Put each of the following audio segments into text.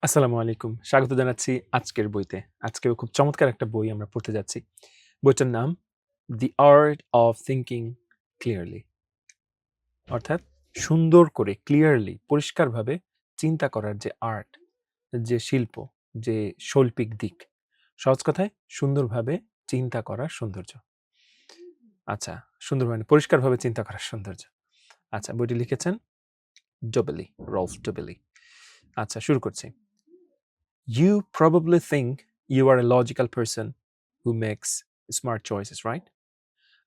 আসসালামু আলাইকুম। স্বাগত জানাচ্ছি আজকের বইতে। আজকেও খুব চমৎকার একটা বই আমরা পড়তে যাচ্ছি। বইটার নাম 'The Art of Thinking Clearly' অর্থাৎ সুন্দর করে ক্লিয়ারলি পরিষ্কারভাবে চিন্তা করার যে আর্ট, যে শিল্প, যে শৈল্পিক দিক। সহজ কথায় সুন্দরভাবে চিন্তা করার সৌন্দর্য। আচ্ছা, সুন্দরভাবে পরিষ্কারভাবে চিন্তা করার সৌন্দর্য। আচ্ছা, বইটি লিখেছেন ডোবেলি, রলফ ডোবেলি। আচ্ছা, শুরু করছি। You probably think you are a logical person who makes smart choices, right?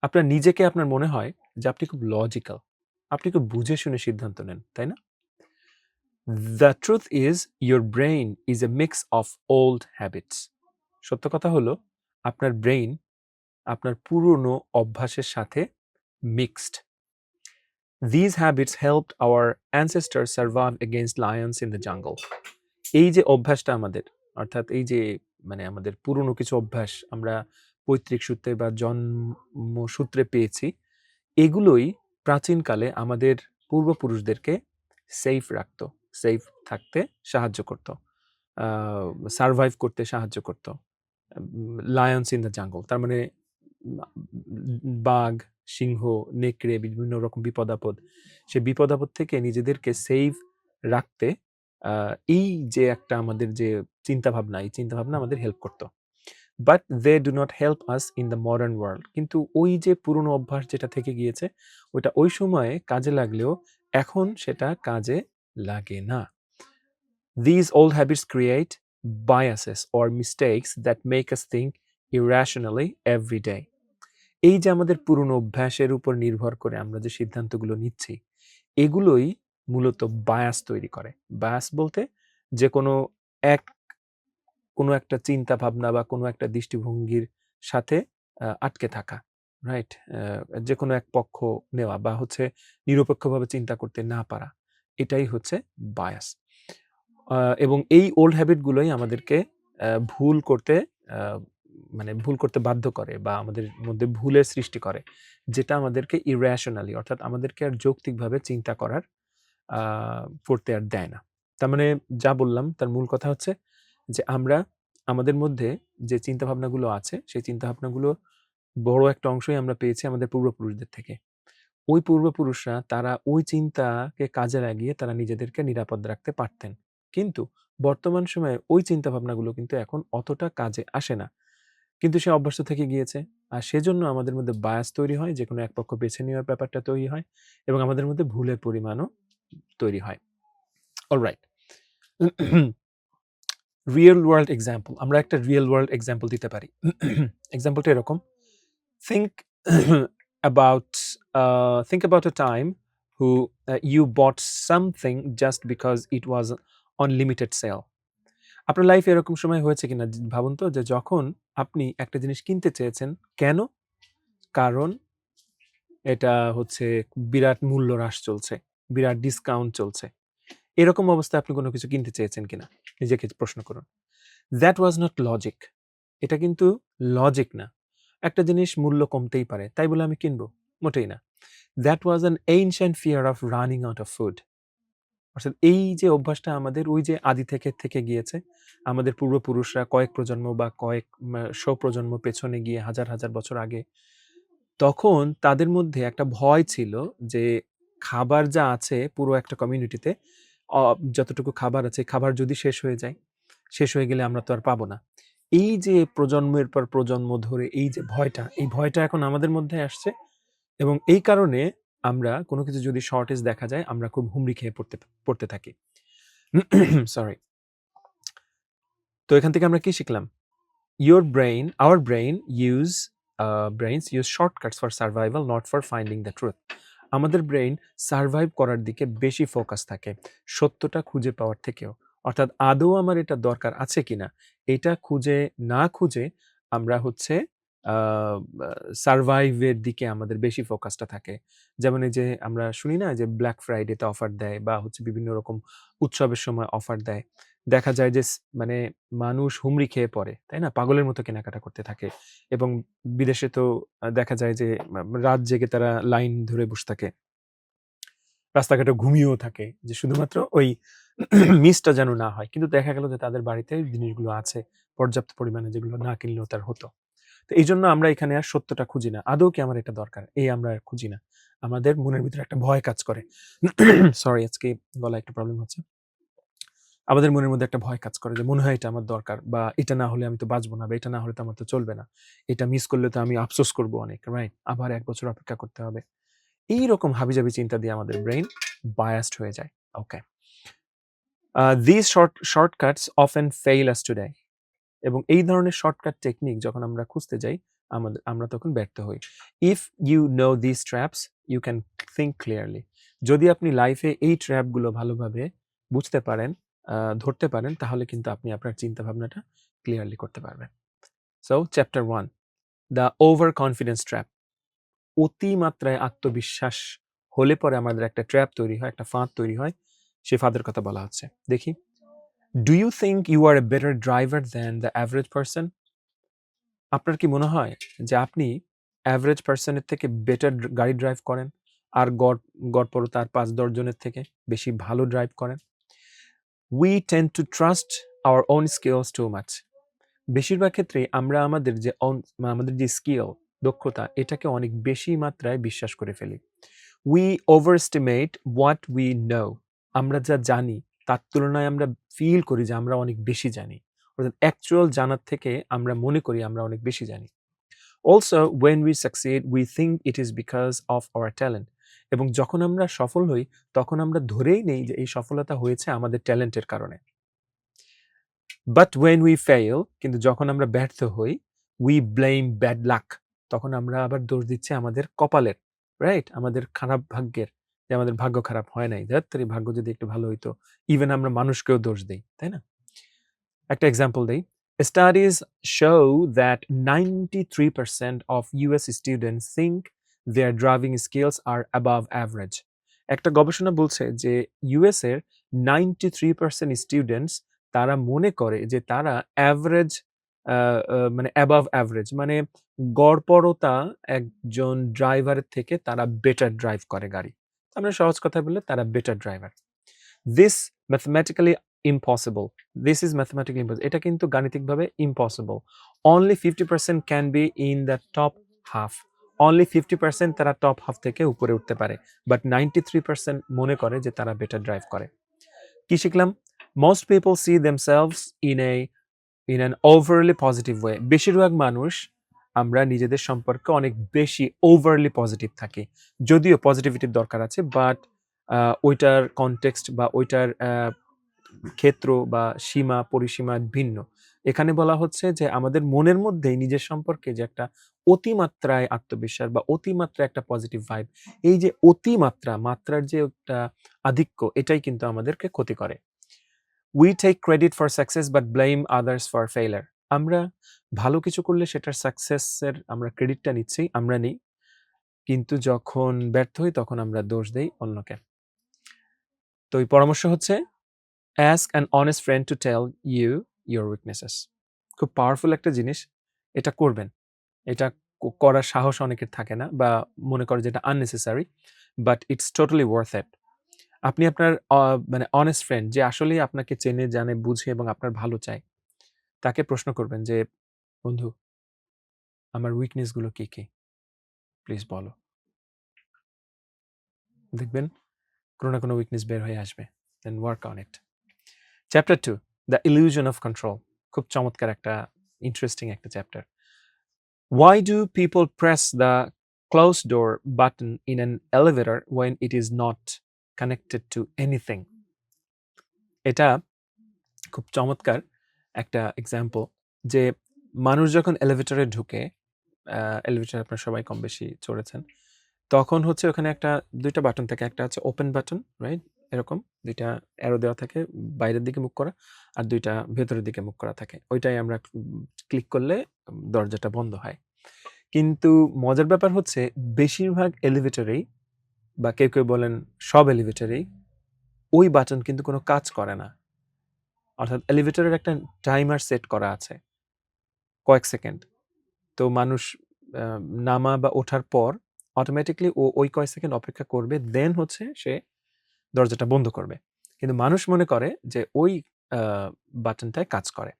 আপনার নিজেকে আপনার মনে হয় যে আপনি খুব লজিক্যাল। আপনি খুব বুঝে শুনে সিদ্ধান্ত নেন, তাই না? The truth is your brain is a mix of old habits. সত্য কথা হলো আপনার ব্রেইন আপনার পুরনো অভ্যাসের সাথে mixed. These habits helped our ancestors survive against lions in the jungle. এই যে অভ্যাসটা আমাদের, অর্থাৎ এই যে আমাদের পুরনো কিছু অভ্যাস আমরা পৈতৃক সূত্রে বা জন্মসূত্রে পেয়েছি, এগুলোই প্রাচীনকালে আমাদের পূর্বপুরুষদেরকে সেফ রাখতো, সেফ থাকতে সাহায্য করত, সারভাইভ করতে সাহায্য করত। লায়ন্স ইন দ্য জাঙ্গল তার মানে বাঘ, সিংহ, নেকড়ে, বিভিন্ন রকম বিপদ-আপদ, সেই বিপদ-আপদ থেকে নিজেদেরকে সেফ রাখতে এই যে একটা আমাদের যে চিন্তাভাবনা, এই চিন্তাভাবনা আমাদের হেল্প করত। But they do not help us in the modern world. কিন্তু ওই যে পুরনো অভ্যাস যেটা থেকে গিয়েছে, ওইটা ওই সময়ে কাজে লাগলেও এখন সেটা কাজে লাগে না। These old habits create biases or mistakes that make us think irrationally every day. এই যে আমাদের পুরনো অভ্যাসের উপর নির্ভর করে আমরা যে সিদ্ধান্তগুলো নিচ্ছি, এগুলোই মূলত বায়াস তৈরি করে। বায়াস বলতে যে এক কোনো একটা চিন্তা ভাবনা বা কোনো একটা দৃষ্টিভঙ্গির সাথে আটকে থাকা, রাইট? যেকোনো এক পক্ষ নেওয়া বা হচ্ছে নিরপেক্ষভাবে চিন্তা করতে না পারা, এটাই হচ্ছে বায়াস। এবং এই ওল্ড হ্যাবিট গুলোই আমাদেরকে ভুল করতে আ ভুল করতে বাধ্য করে বা আমাদের মধ্যে ভুলের সৃষ্টি করে। যেটা আমাদেরকে irrationally অর্থাৎ আমাদেরকে আর যৌক্তিকভাবে চিন্তা করার আ করতে আর দেয় না। তার মানে যা বললাম তার মূল কথা হচ্ছে যে আমরা আমাদের মধ্যে যে চিন্তাভাবনাগুলো আছে, সেই চিন্তাভাবনাগুলোর বড় একটা অংশই আমরা পেয়েছি আমাদের পূর্বপুরুষদের থেকে। ওই পূর্বপুরুষরা তারা ওই চিন্তাকে কাজে লাগিয়ে তারা নিজেদেরকে নিরাপদ রাখতে পারতেন। কিন্তু বর্তমান সময়ে ওই চিন্তাভাবনাগুলো কিন্তু এখন অতটা কাজে আসে না। কিন্তু সে অভ্যস্ত থেকে গিয়েছে। আর সেজন্য আমাদের মধ্যে বায়াস তৈরি হয়, যেকোনো এক পক্ষ বেছে নেওয়ার ব্যাপারটা তৈরি হয় এবং আমাদের মধ্যে ভুলের পরিমাণও তৈরি হয়। অলরাইট। রিয়াল ওয়ার্ল্ড এক্সাম্পল, আমরা একটা রিয়াল ওয়ার্ল্ড এক্সাম্পল দিতে পারি। এক্সাম্পলটা এরকম: think about think about a time who you bought something just because it was on limited sale. আপনার লাইফে এরকম সময় হয়েছে কিনা ভাবুন তো, যে যখন আপনি একটা জিনিস কিনতে চেয়েছেন, কেন? কারণ এটা হচ্ছে বিরাট মূল্য হ্রাস চলছে, বিরাট ডিসকাউন্ট চলছে। এরকম অবস্থায় আপনি কোনো কিছু কিনতে চেয়েছেন কিনা? নিজেকে প্রশ্ন করুন। That was not logic. এটা কিন্তু লজিক না। একটা জিনিস মূল্য কমতেই পারে, তাই বলে আমি কিনবো? মোটেই না। That was an ancient fear of running out of food. অর্থাৎ এই যে অভ্যাসটা আমাদের ওই যে আদি থেকে গিয়েছে, আমাদের পূর্বপুরুষরা কয়েক প্রজন্ম বা কয়েক শ প্রজন্ম পেছনে গিয়ে হাজার, হাজার বছর আগে, তখন তাদের মধ্যে একটা ভয় ছিল যে খাবার যা আছে পুরো একটা কমিউনিটিতে, যতটুকু খাবার আছে, খাবার যদি শেষ হয়ে যায়, শেষ হয়ে গেলে আমরা তো আর পাবো না। এই যে প্রজন্মের পর প্রজন্ম ধরে এই যে ভয়টা, এই ভয়টা এখন আমাদের মধ্যে আসছে এবং এই কারণে আমরা কোনো কিছু যদি শর্টেজ দেখা যায়, আমরা খুব হুমড়ি খেয়ে পড়তে থাকি। সরি। তো এখান থেকে আমরা কি শিখলাম? Our brains use shortcuts for survival, not for finding the truth. আমাদের ব্রেইন সারভাইভ করার দিকে বেশি ফোকাস থাকে, সত্যটা খুঁজে পাওয়ার থেকেও। অর্থাৎ আদৌ আমার এটা দরকার আছে কিনা, এটা না খুঁজে আমরা হচ্ছে সারভাইভের দিকে আমাদের বেশি ফোকাসটা থাকে। যেমন এই যে আমরা শুনি না যে ব্ল্যাক ফ্রাইডেতে অফার দেয় বা হচ্ছে বিভিন্ন রকম উৎসবের সময় অফার দেয়। দেখা যায় যে মানুষ হুমড়ি খেয়ে পড়ে, তাই না? পাগলের মতো কেনাকাটা করতে থাকে এবং বিদেশে তো দেখা যায় যে রাত জেগে তারা লাইন ধরে বসে থাকে। রাস্তাঘাটে ঘুমিয়েও থাকে যে শুধুমাত্র ওই মিসটা যেন না হয়। কিন্তু দেখা গেল যে তাদের বাড়িতে জিনিসগুলো আছে পর্যাপ্ত পরিমাণে, যেগুলো না কিনলেও তার হতো। তো এইজন্য আমরা এখানে আর সত্যটা খুঁজি না। আদৌ কি আমার এটা দরকার? আমরা আর খুঁজি না। আমাদের মনের ভিতরে একটা ভয় কাজ করে। সরি, আজকে গলায় একটু প্রবলেম হচ্ছে। আমাদের মনের মধ্যে একটা ভয় কাজ করে যে মনে হয় এটা আমার দরকার, বা এটা না হলে আমি তো বাঁচব না, বা এটা না হলে তো আমার তো চলবে না। এটা মিস করলে তো আমি আফসোস করব অনেক, রাইট? আবার ১ বছর অপেক্ষা করতে হবে। এইরকম হাবিজাবি চিন্তা দিয়ে আমাদের ব্রেইন বায়াসড হয়ে যায়। ওকে। These shortcuts often fail us today. এবং এই ধরনের শর্টকাট টেকনিক যখন আমরা খুঁজতে যাই, আমরা তখন ব্যর্থ হই। If you know this traps, you can think clearly. যদি আপনি লাইফে এই ট্র্যাপগুলো ভালোভাবে বুঝতে পারেন, ধরতে পারেন, তাহলে কিন্তু আপনি আপনার চিন্তাভাবনাটা ক্লিয়ারলি করতে পারবেন। So chapter 1, the over confidence trap. অতিমাত্রায় আত্মবিশ্বাস হলে পরে আমাদের একটা ট্র্যাপ তৈরি হয়, একটা ফাঁদ তৈরি হয়। সেই ফাঁদের কথা বলা হচ্ছে। দেখি, do you think you are a better driver than the average person? আপনার কি মনে হয় যে আপনি অ্যাভারেজ পারসনের থেকে বেটার গাড়ি ড্রাইভ করেন, আর গড়পড় তার ৫-১০ জনের থেকে বেশি ভালো ড্রাইভ করেন? We tend two trust our own skills too much. বেশিরভাগ ক্ষেত্রেই আমরা আমাদের যে স্কিল, দক্ষতা, এটাকে অনেক বেশি মাত্রায় বিশ্বাস করে ফেলি। We over estimate what we know. আমরা যা জানি তার তুলনায় আমরা ফিল করি যে আমরা অনেক বেশি জানি। অর্থাৎ অ্যাকচুয়াল জানার থেকে আমরা মনে করি আমরা অনেক বেশি জানি। Also when we succeed we think it is because of our talent. এবং যখন আমরা সফল হই, তখন আমরা ধরেই নেই যে এই সফলতা হয়েছে আমাদের ট্যালেন্টের কারণে। বাট ওয়েন উই ফেইল, কিন্তু যখন আমরা ব্যর্থ হই, উই ব্লেম ব্যাড লাক। তখন আমরা আবার দোষ দিচ্ছি আমাদের কপালের, রাইট? আমাদের খারাপ ভাগ্যের, যে আমাদের ভাগ্য খারাপ হয় নাই, ধ্যাত্তেরি ভাগ্য যদি একটু ভালো হইতো। ইভেন আমরা মানুষকেও দোষ দেই, তাই না? একটা এক্সাম্পল দেই। Studies show that 93% of US students think their driving skills are above average. একটা গবেষণা বলছে যে ইউএস এর 93% স্টুডেন্টস তারা মনে করে যে তারা অ্যাভারেজ, মানে অ্যাবাভ অ্যাভারেজ, মানে গড়পড়তা একজন ড্রাইভারের থেকে তারা বেটার ড্রাইভ করে গাড়ি। আমরা সহজ কথা বললে তারা better driver. This mathematically impossible. This is mathematically impossible. এটা কিন্তু গাণিতিকভাবে impossible. Only 50% can be in the top half. Only 50% তারা টপ হাফ থেকে উপরে উঠতে পারে। বাট 93% মনে করে যে তারা বেটার ড্রাইভ করে। কি শিখলাম? Most people see themselves in an overly positive way. বেশিরভাগ মানুষ আমরা নিজেদের সম্পর্কে অনেক বেশি ওভারলি পজিটিভ থাকি। যদিও পজিটিভিটির দরকার আছে, বাট ওইটার কনটেক্সট বা ওইটার ক্ষেত্র বা সীমা পরিসীমা ভিন্ন। এখানে বলা হচ্ছে যে আমাদের মনের মধ্যেই নিজের সম্পর্কে যে একটা অতিমাত্রায় আত্মবিশ্বাস বা অতিমাত্রায় একটা পজিটিভ ভাইব, এই যে মাত্রার যে একটা আধিক্য, এটাই কিন্তু আমাদেরকে ক্ষতি করে। We take credit for success but blame others for failure. আমরা ভালো কিছু করলে সেটার সাকসেসের আমরা ক্রেডিটটা নিচ্ছি, আমরা নেই। কিন্তু যখন ব্যর্থ হই তখন আমরা দোষ দেই অন্যকে। তো এই পরামর্শ হচ্ছে, ask an honest friend to tell you your weaknesses. খুব পাওয়ারফুল একটা জিনিস। এটা করবেন। এটা করার সাহস অনেকের থাকে না, বা মনে করে যে এটা unnecessary, but it's totally worth it. আপনি আপনার মানে honest friend, যে আসলেই আপনাকে চেনে, জানে, বুঝে এবং আপনার ভালো চায়, তাকে প্রশ্ন করবেন যে, "বন্ধু, আমার উইকনেস গুলো কি, কি? প্লিজ বলো।" দেখবেন কোনো না কোনো উইকনেস বের হয়ে আসবে। Then work on it. Chapter 2, the illusion of control. খুব চমৎকার একটা ইন্টারেস্টিং একটা chapter. Why do people press the close door button in an elevator when it is not connected to anything? এটা খুব চমৎকার একটা এক্সাম্পল, যে মানুষ যখন এলিভেটরে ঢুকে, এলিভেটর আপনারা সবাই কম বেশি চড়েছেন, তখন হচ্ছে ওখানে দুইটা বাটন থাকে। একটা হচ্ছে ওপেন বাটন, রাইট? এরকম দুইটা অ্যারো দেওয়া থাকে, বাইরের দিকে মুখ করা, আর দুইটা ভেতরের দিকে মুখ করা থাকে। ওইটাই আমরা ক্লিক করলে দরজাটা বন্ধ হয়। কিন্তু মজার ব্যাপার হচ্ছে বেশিরভাগ এলিভেটরেই, বা কেউ কেউ বলেন সব এলিভেটরেই, ওই বাটন কিন্তু কোনো কাজ করে না। অর্থাৎ এলিভেটরের একটা টাইমার সেট করা আছে কয়েক সেকেন্ড। তো মানুষ নামা বা ওঠার পর অটোমেটিকলি ওই কয়েক সেকেন্ড অপেক্ষা করবে, দেন হচ্ছে সে দরজাটা বন্ধ করবে। কিন্তু মানুষ মনে করে যে ওই বাটনটায় কাজ করে।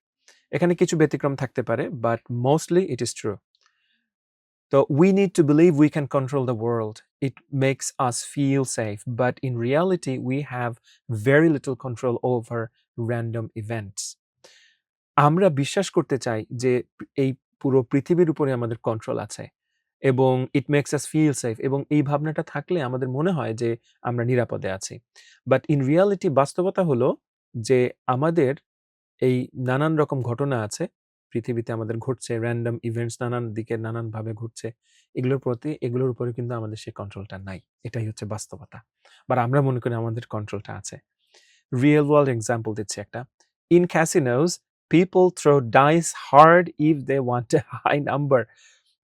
এখানে কিছু ব্যতিক্রম থাকতে পারে, but mostly it is true. তো we need to believe we can control the world. It makes us feel safe, but in reality we have very little control over random events. আমরা বিশ্বাস করতে চাই যে এই পুরো পৃথিবীর উপরে আমাদের কন্ট্রোল আছে এবং it makes us feel safe, এবং এই ভাবনাটা থাকলে আমাদের মনে হয় যে আমরা নিরাপদে আছি। বাট ইন রিয়ালিটি বাস্তবতা হলো যে আমাদের এই নানান রকম ঘটনা আছে পৃথিবীতে আমাদের ঘটছে, র্যান্ডম ইভেন্টস নানান দিকে নানানভাবে ঘটছে। এগুলোর উপরে কিন্তু আমাদের সেই কন্ট্রোলটা নাই। এটাই হচ্ছে বাস্তবতা। বাট আমরা মনে করি আমাদের কন্ট্রোলটা আছে। রিয়েল ওয়ার্ল্ড এক্সাম্পল দিচ্ছি একটা। In casinos people throw dice hard if they want a high number.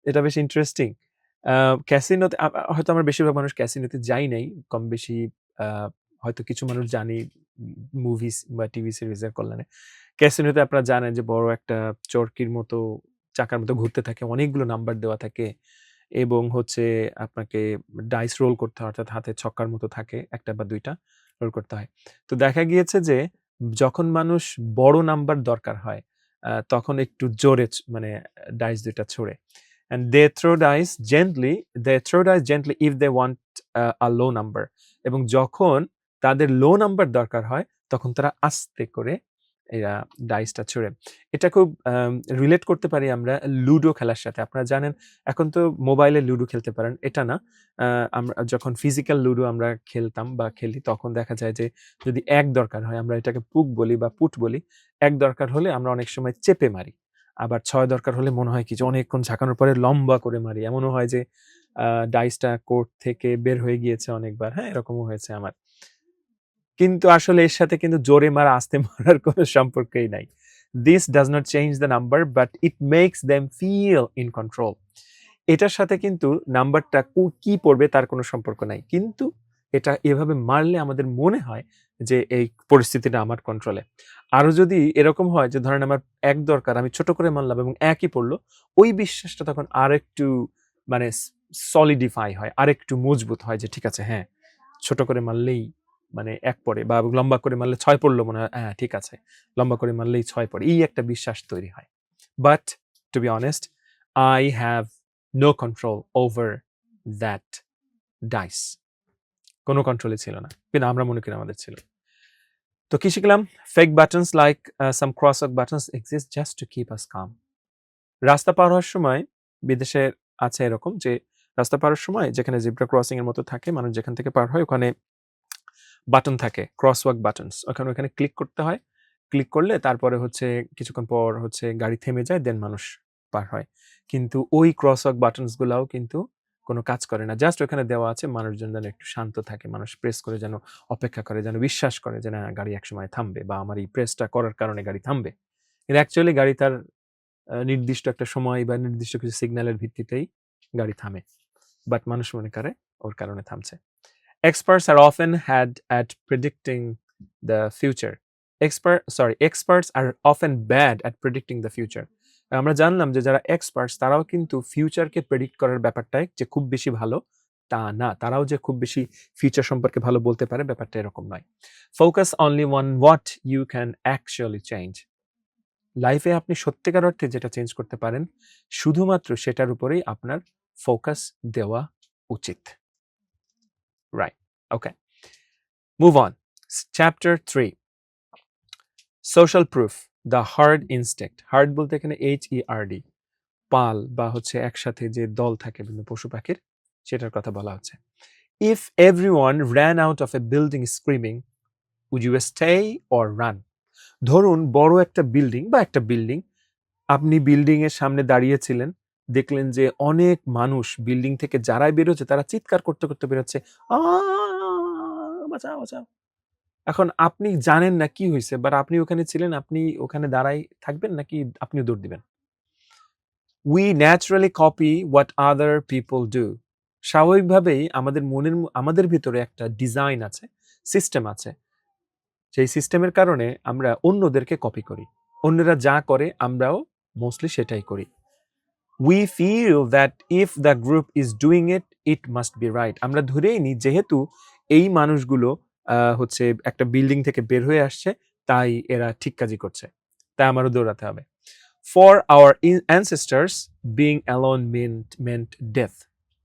এটা বেশ ইন্টারেস্টিং। ক্যাসিনোতে হয়তো আমরা বেশিরভাগ মানুষ ক্যাসিনোতে যাই নাই। কম বেশি হয়তো কিছু মানুষ জানি মুভিস বা টিভি সিরিজের কল্যাণে। ক্যাসিনোতে আপনারা জানেন যে বড় একটা চরকির মতো চাকার মতো ঘুরতে থাকে, অনেকগুলো নাম্বার দেওয়া থাকে এবং হচ্ছে আপনাকে ডাইস রোল করতে হয়, অর্থাৎ হাতে ছক্কার মতো থাকে, ১ টা বা ২ টা রোল করতে হয়। তো দেখা গিয়েছে যে যখন মানুষ বড় নাম্বার দরকার হয় তখন একটু জোরে মানে ডাইস ২ টা ছোড়ে। And they throw dice gently if they want a low number. এবং যখন তাদের লো নাম্বার দরকার হয় তখন তারা আস্তে করে এরা ডাইসটা ছুড়ে। এটা খুব রিলেট করতে পারি আমরা লুডো খেলার সাথে। আপনারা জানেন এখন তো মোবাইলে লুডো খেলতে পারেন, এটা না। আমরা যখন ফিজিক্যাল লুডো আমরা খেলতাম বা খেলি তখন দেখা যায় যে যদি ১ দরকার হয়, আমরা এটাকে পুক বলি বা পুট বলি। ১ দরকার হলে আমরা অনেক সময় চেপে মারি। আবার ৬ দরকার হলে মনে হয় কি যে অনেকক্ষণ ঝাঁকানোর পরে লম্বা করে মারি। এমনও হয় যে ডাইসটা কোর্ট থেকে বের হয়ে গিয়েছে অনেকবার। হ্যাঁ, এরকমও হয়েছে আমার। কিন্তু আসলে এর সাথে কিন্তু জোরে মারা আস্তে মারার কোনো সম্পর্কই নাই। This does not change the number, but it makes them feel in control. এটার সাথে কিন্তু নাম্বারটা কি পড়বে তার কোনো সম্পর্ক নাই। কিন্তু এটা এভাবে মারলে আমাদের মনে হয় যে এই পরিস্থিতিটা আমার কন্ট্রোলে। আরো যদি এরকম হয় যে ধরেন আমার ১ দরকার, আমি ছোট করে মারলাম এবং ১ ই পড়ল, ওই বিশ্বাসটা তখন আরেকটু মানে সলিডিফাই হয়, আরেকটু মজবুত হয় যে ঠিক আছে, হ্যাঁ, ছোট করে মারলেই মানে ১ পড়ে বা লম্বা করে মারলে ৬ পড়ল মনে হয়, হ্যাঁ ঠিক আছে, লম্বা করে মারলেই ৬ পড়ে। এই একটা বিশ্বাস তৈরি হয়। But to be honest, I have no control over that dice. কোনো কন্ট্রোলই ছিল না। কিন্তু আমরা মনে করি আমাদের ছিল। তো কি শিখলাম? Fake buttons like some crosswalk buttons exist just to keep us calm. রাস্তা পার হওয়ার সময় বিদেশে আছে এরকম যে রাস্তা পার হওয়ার সময় যেখানে জেব্রা ক্রসিং এর মতো থাকে, মানুষ যেখান থেকে পার হয় ওখানে বাটন থাকে, ক্রসওয়াক বাটনস। ওখানে ক্লিক করতে হয়। ক্লিক করলে তারপরে হচ্ছে কিছুক্ষণ পর হচ্ছে গাড়ি থেমে যায়, দেন মানুষ পার হয়। কিন্তু ওই ক্রসওয়াক বাটনস গুলাও কিন্তু কোনো কাজ করে না। জাস্ট ওখানে দেওয়া আছে মানুষজন যেন একটু শান্ত থাকে। মানুষ প্রেস করে যেন অপেক্ষা করে, যেন বিশ্বাস করে যে না, গাড়ি একসময় থামবে বা আমার এই প্রেসটা করার কারণে গাড়ি থামবে। কিন্তু অ্যাকচুয়ালি গাড়ি তার নির্দিষ্ট একটা সময় বা নির্দিষ্ট কিছু সিগন্যালের ভিত্তিতেই গাড়ি থামে। বাট মানুষ মনে করে ওর কারণে থামছে। Experts are often had at predicting the future. Experts are often bad at predicting the future. আমরা জানলাম যে যারা এক্সপার্টস তারাও কিন্তু ফিউচারকে প্রেডিক্ট করার ব্যাপারটায় যে খুব বেশি ভালো তা না। তারাও যে খুব বেশি ফিউচার সম্পর্কে ভালো বলতে পারে ব্যাপারটা এরকম নয়। Focus only on what you can actually change. লাইফে আপনি সত্যিকার অর্থে যেটা চেঞ্জ করতে পারেন শুধুমাত্র সেটার উপরেই আপনার ফোকাস দেওয়া উচিত। Right. Okay. Move on. Chapter 3. Social proof. The herd instinct. Herd বলতে এখানে HERD. পাল বা হচ্ছে একসাথে যে দল থাকে বিভিন্ন পশু পাখির, সেটার কথা বলা হচ্ছে। If everyone ran out of a building screaming, would you stay or run? ধরুন বড় একটা বিল্ডিং বা একটা বিল্ডিং, আপনি বিল্ডিং এর সামনে দাঁড়িয়েছিলেন, দেখলেন যে অনেক মানুষ বিল্ডিং থেকে যারাই বেরোচ্ছে তারা চিৎকার করতে করতে বেরোচ্ছে, বাঁচাও বাঁচাও। এখন আপনি জানেন না কি হয়েছে, বাট আপনি ওখানে ছিলেন, আপনি ওখানে দাঁড়াই থাকবেন নাকি আপনিও দৌড় দিবেন? We naturally copy what other people do. স্বাভাবিকভাবেই আমাদের ভিতরে একটা ডিজাইন আছে, সিস্টেম আছে। সেই সিস্টেমের কারণে আমরা অন্যদেরকে কপি করি। অন্যরা যা করে আমরাও মোস্টলি সেটাই করি। We feel that if the group is doing it, it must be right. আমরা ধরেই নিই যেহেতু এই মানুষগুলো হচ্ছে একটা বিল্ডিং থেকে বের হয়ে আসছে, তাই এরা ঠিক কাজই করছে, তাই আমারও দৌড়াতে হবে। For our ancestors being alone meant death.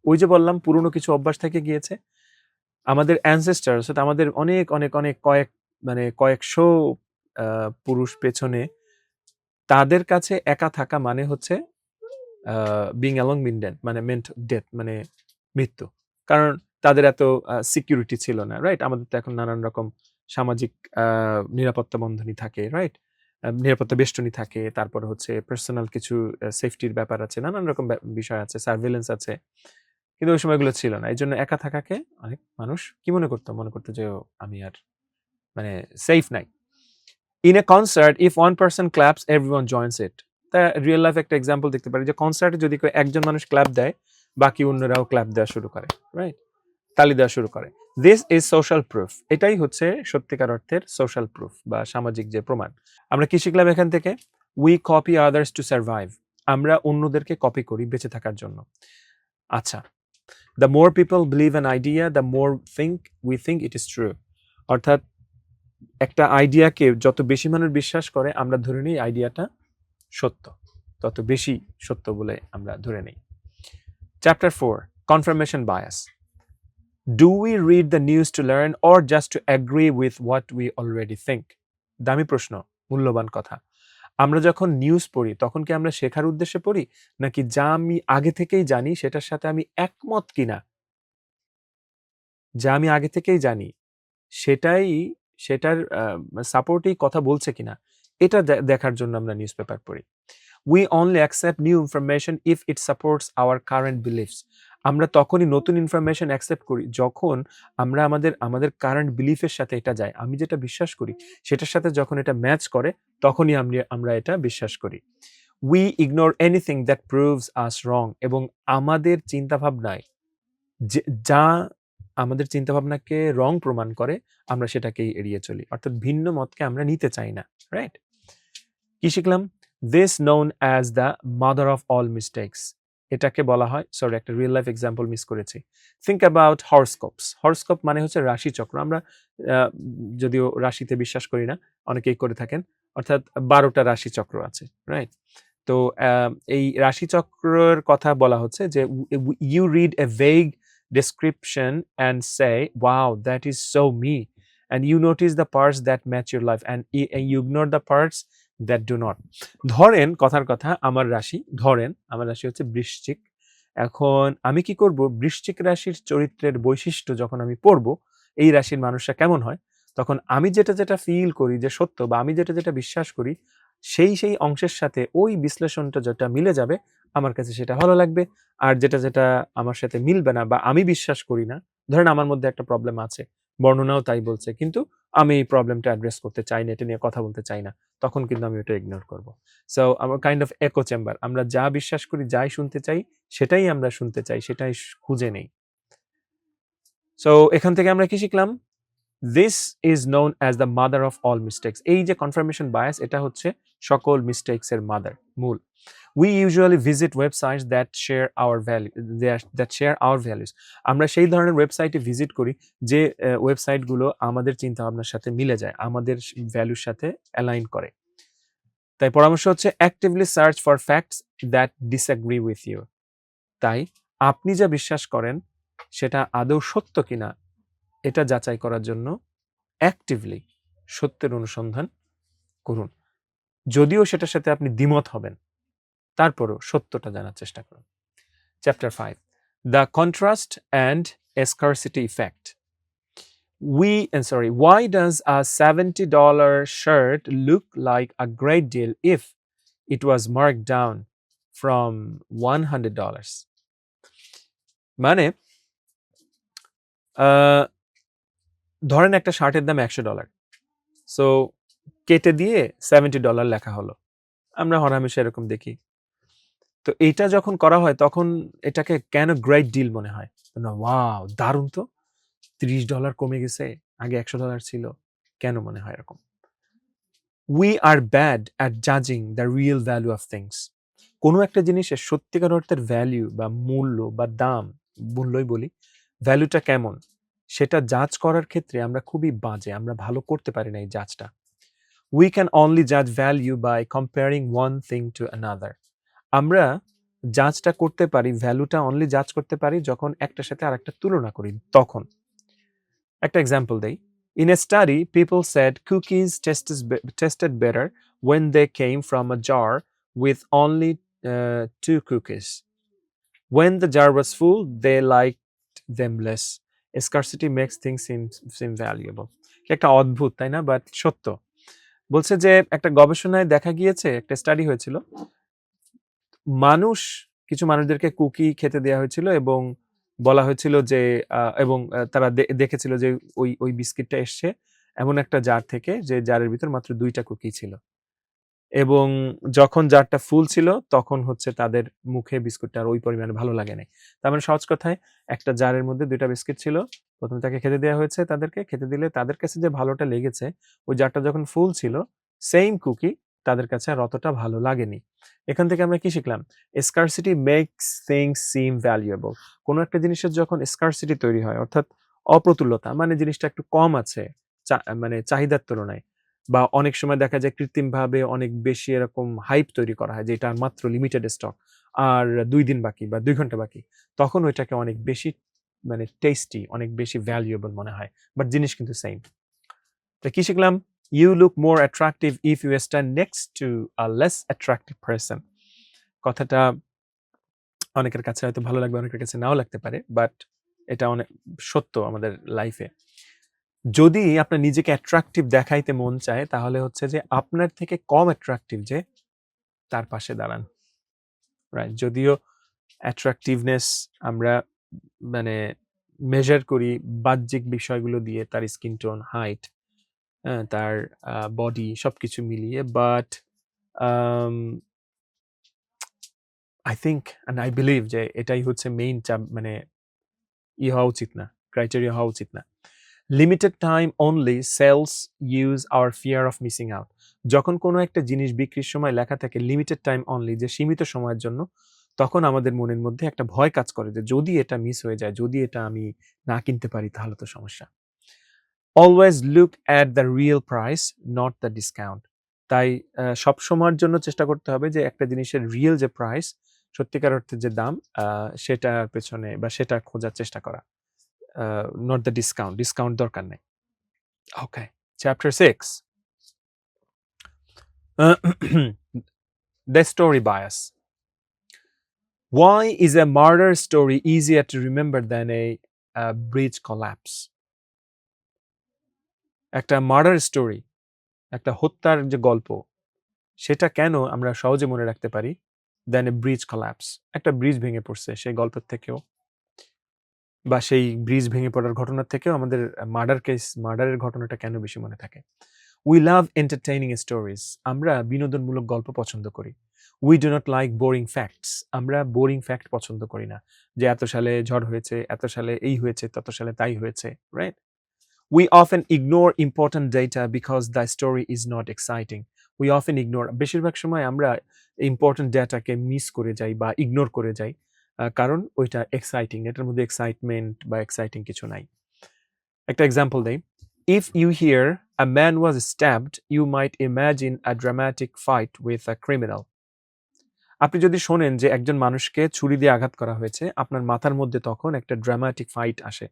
ওই যে বললাম পুরনো কিছু অভ্যাস থেকে গিয়েছে। আমাদের অ্যানসেস্টার অর্থাৎ আমাদের অনেক অনেক অনেক কয়েকশো পুরুষ পেছনে, তাদের কাছে একা থাকা মানে হচ্ছে বিং অ্যালং মানে মেন্ট ডেথ, মানে মৃত্যু। কারণ তাদের এত সিকিউরিটি ছিল না, রাইট? আমাদের তো এখন নানান রকম সামাজিক নিরাপত্তা বন্ধনী থাকে, রাইট? নিরাপত্তা বেষ্টনী থাকে, তারপরে হচ্ছে পার্সোনাল কিছু সেফটির ব্যাপার আছে, নানান রকম বিষয় আছে, সার্ভেলেন্স আছে। কিন্তু ওই সময়গুলো ছিল না। এই জন্য একা থাকাকে অনেক মানুষ কি মনে করতো? মনে করতো যে আমি আর মানে সেফ নাই। In a concert if one person claps everyone joins it. তা রিয়েল লাইফ একটা এক্সাম্পল দেখতে পারি যে কনসার্টে যদি একজন মানুষ ক্ল্যাপ দেয়, বাকি অন্যরাও ক্ল্যাপ দেওয়া শুরু করে, রাইট? তালি দেওয়া শুরু করে। This is social proof. এটাই হচ্ছে সত্যিকার অর্থের সোশ্যাল প্রুফ বা সামাজিক যে প্রমাণ। আমরা কি শিখলাম এখান থেকে? We copy others to survive. আমরা অন্যদেরকে কপি করি বেঁচে থাকার জন্য। আচ্ছা, the more people believe an idea the more we think it is true. অর্থাৎ একটা আইডিয়াকে যত বেশি মানুষ বিশ্বাস করে, আমরা ধরে নিই আইডিয়াটা সত্য, তত বেশি সত্য বলে আমরা ধরে নিই। Chapter 4, confirmation bias. Do we read the news to learn or just two agree with what we already think? দামি প্রশ্ন, মূল্যবান কথা। আমরা যখন নিউজ পড়ি তখন কি আমরা শেখার উদ্দেশ্যে পড়ি, নাকি যা আমি আগে থেকেই জানি সেটার সাথে আমি একমত কিনা, যা আমি আগে থেকেই জানি সেটার সাপোর্টেই কথা বলছে কিনা, এটা দেখার জন্য আমরা নিউজ পেপার পড়ি। We only accept new information if it supports our current beliefs. আমরা তখনই নতুন ইনফরমেশন অ্যাকসেপ্ট করি যখন আমরা আমাদের কারেন্ট বিলিফের সাথে এটা যায়। আমি যেটা বিশ্বাস করি সেটার সাথে যখন এটা ম্যাচ করে, তখনই আমরা এটা বিশ্বাস করি। We ignore anything that proves us wrong. এবং আমাদের চিন্তাভাবনায় যা আমাদের চিন্তাভাবনাকে রং প্রমাণ করে, আমরা সেটাকেই এড়িয়ে চলি। অর্থাৎ ভিন্ন মতকে আমরা নিতে চাই না, রাইট? কি শিখলাম? This known as the mother of all mistakes. এটাকে বলা হয়, সরি একটা রিয়েল লাইফ এক্সাম্পল মিস করেছি। Think about horoscopes. হরস্কোপ মানে হচ্ছে রাশিচক্র। আমরা যদিও রাশিতে বিশ্বাস করি না, অনেকেই করে থাকেন। অর্থাৎ 12টা রাশিচক্র আছে, রাইট? তো এই রাশিচক্রের কথা বলা হচ্ছে যে you read a vague description and say, wow, that is so me. And you notice the parts that match your life and you ignore the parts that do not. ধরেন কথার কথা আমার রাশি হচ্ছে বৃশ্চিক। এখন আমি কি করব, বৃশ্চিক রাশির চরিত্রের বৈশিষ্ট্য যখন আমি পড়ব, এই রাশির মানুষরা কেমন হয়, তখন আমি যেটা ফিল করি যে সত্য, বা আমি যেটা বিশ্বাস করি, সেই অংশের সাথে ওই বিশ্লেষণটা যেটা মিলে যাবে, আমার কাছে সেটা ভালো লাগবে। আর যেটা আমার সাথে মিলবে না বা আমি বিশ্বাস করি না, ধরেন আমার মধ্যে একটা প্রবলেম আছে, বর্ণনাও তাই বলছে, কিন্তু আমি এই প্রবলেমটা অ্যাড্রেস করতে চাই না, এটা নিয়ে কথা বলতে চাই না, তখন কিন্তু আমি ওটা ইগনোর করব। সো আমার কাইন্ড অফ একো চেম্বার। আমরা যা বিশ্বাস করি, যাই শুনতে চাই, সেটাই আমরা শুনতে চাই, সেটাই খুঁজে নেই। সো এখান থেকে আমরা কি শিখলাম? This is known as the mother of all mistakes. এই যে কনফার্মেশন বায়াস, এটা হচ্ছে সকল মিস্টেকস এর মাদার, মূল। We usually visit websites that share our values. আমরা সেই ধরনের ওয়েবসাইটে ভিজিট করি যে ওয়েবসাইটগুলো আমাদের চিন্তাভাবনার সাথে মিলে যায়, আমাদের ভ্যালুর সাথে অ্যালাইন করে। তাই পরামর্শ হচ্ছে actively search for facts that disagree with you. তাই আপনি যা বিশ্বাস করেন সেটা আদৌ সত্য কিনা, এটা যাচাই করার জন্য অ্যাক্টিভলি সত্যের অনুসন্ধান করুন। যদিও সেটার সাথে আপনি দ্বিমত হবেন, তারপরও সত্যটা জানার চেষ্টা করুন। Chapter 5, The Contrast and Scarcity Effect. Why does a $70 shirt look like a great deal if it was marked down from $100? মানে ধরেন একটা শার্টের দাম $100, সো কেটে দিয়ে $70 লেখা হলো। আমরা হরহামেশা এরকম দেখি। তো এইটা যখন করা হয় তখন এটাকে কেন গ্রেট ডিল মনে হয়? ওয়াও, দারুণ তো, $30 কমে গেছে, আগে $100 ছিল, কেন মনে হয় এরকম? উই আর ব্যাড অ্যাট জাজিং the real value of things. কোনো একটা জিনিসের সত্যিকার অর্থের ভ্যালু বা মূল্য বা দাম, মূল্যই বলি, ভ্যালুটা কেমন, সেটা জাজ করার ক্ষেত্রে আমরা খুবই বাজে, আমরা ভালো করতে পারি না এই জাজটা। We can only judge value by comparing one thing to another. আমরা জাজটা করতে পারি, ভ্যালুটা অনলি জাজ করতে পারি যখন একটার সাথে আরেকটা তুলনা করি তখন। একটা এক্সাম্পল দেই। In a study, people said cookies tasted better when they came from a jar with only 2 cookies. When the jar was full, they liked them less. Scarcity makes things seem valuable. কি একটা অদ্ভুত, তাই না? But সত্য। বলছে যে একটা গবেষণায় দেখা গিয়েছে, একটা স্টাডি হয়েছিল। কিছু মানুষদেরকে কুকি খেতে দেয়া হয়েছিল এবং বলা হয়েছিল যে তারা দেখেছিল যে ওই বিস্কিটটা এসছে এমন একটা জার থেকে যে জারের ভিতর মাত্র 2টা কুকি ছিল। এবং যখন জারটা ফুল ছিল তখন হচ্ছে তাদের মুখে বিস্কুটটা আর ওই পরিমাণে ভালো লাগে নাই। তার মানে সহজ কথায় একটা জারের মধ্যে 2টা বিস্কিট ছিল। প্রথমে তাকে খেতে দেয়া হয়েছে, তাদেরকে খেতে দিলে তাদের কাছে যে ভালোটা লেগেছে, ওই জারটা যখন ফুল ছিল সেইম কুকি তাদের কাছে আর অতটা ভালো লাগেনি। এখান থেকে আমরা কি শিখলাম? স্কারসিটি মেক্স থিংস সিম ভ্যালুয়েবল। কোনো একটা জিনিসের যখন স্কারসিটি তৈরি হয়, অর্থাৎ অপ্রতুলতা, মানে জিনিসটা একটু কম আছে মানে চাহিদার তুলনায়, বা অনেক সময় দেখা যায় কৃত্রিমভাবে অনেক বেশি এরকম হাইপ তৈরি করা হয় যে এটা মাত্র লিমিটেড স্টক, আর 2 দিন বাকি বা 2 ঘন্টা বাকি, তখন ওইটাকে অনেক বেশি মানে টেস্টি, অনেক বেশি ভ্যালুয়েবল মনে হয়, বাট জিনিস কিন্তু সেম। তো কি শিখলাম? You look more attractive if you stand next to a less attractive person. কথাটা অনেকের কাছে হয়তো ভালো লাগবে, অনেকের কাছে নাও লাগতে পারে, বাট এটা অনেক সত্য আমাদের লাইফে। যদি আপনার নিজেকে অ্যাট্রাকটিভ দেখাইতে মন চায়, তাহলে হচ্ছে যে আপনার থেকে কম অ্যাট্রাকটিভ যে তার পাশে দাঁড়ান, রাইট? যদিও অ্যাট্রাকটিভনেস আমরা মানে মেজার করি বাহ্যিক বিষয়গুলো দিয়ে, তার স্কিন টোন, হাইট, তার বডি সবকিছু মিলিয়ে, but I think and I believe যে এটাই হচ্ছে মেইন মানে হওয়া উচিত না, ক্রাইটেরিয়া হওয়া উচিত না। Limited time only sales use our fear of missing out. যখন কোনো একটা জিনিস বিক্রির সময় লেখা থাকে লিমিটেড টাইম অনলি, যে সীমিত সময়ের জন্য, তখন আমাদের মনের মধ্যে একটা ভয় কাজ করে যে যদি এটা মিস হয়ে যায়, যদি এটা আমি না কিনতে পারি, তাহলে তো সমস্যা। Always look at the real price, not the discount. তাই সব সময়ের জন্য চেষ্টা করতে হবে যে একটা জিনিসের রিয়েল যে প্রাইস, সত্যিকার অর্থে যে দাম, সেটার পেছনে বা সেটা খোঁজার চেষ্টা করা, নট দ্য ডিসকাউন্ট। ডিসকাউন্ট দরকার নেই। Okay, chapter 6. The story bias. Why is a murder story easier to remember than a bridge collapse? একটা মার্ডার স্টোরি, একটা হত্যার যে গল্প, সেটা কেন আমরা সহজে মনে রাখতে পারি দেন এ ব্রিজ কলাপস? একটা ব্রিজ ভেঙে পড়ছে সেই গল্পের থেকেও, বা সেই ব্রিজ ভেঙে পড়ার ঘটনার থেকেও আমাদের মার্ডারের ঘটনাটা কেন বেশি মনে থাকে? We love entertaining stories. আমরা বিনোদনমূলক গল্প পছন্দ করি। We do not like boring facts. আমরা বোরিং ফ্যাক্ট পছন্দ করি না। যে এত সালে ঝড় হয়েছে, এত সালে এই হয়েছে, তত সালে তাই হয়েছে, right? We often ignore important data because the story is not exciting. We often ignore, বেশিরভাগ সময় আমরা ইম্পর্টেন্ট ডেটাকে মিস করে যাই বা ইগনোর করে যাই, কারণ ওইটা এক্সাইটিং, এটার মধ্যে এক্সাইটমেন্ট বা এক্সাইটিং কিছু নাই। একটা এক্সাম্পল দেই। If you hear a man was stabbed, you might imagine a dramatic fight with a criminal. আপনি যদি শোনেন যে একজন মানুষকে ছুরি দিয়ে আঘাত করা হয়েছে, আপনার মাথার মধ্যে তখন একটা ড্রামাটিক ফাইট আসে,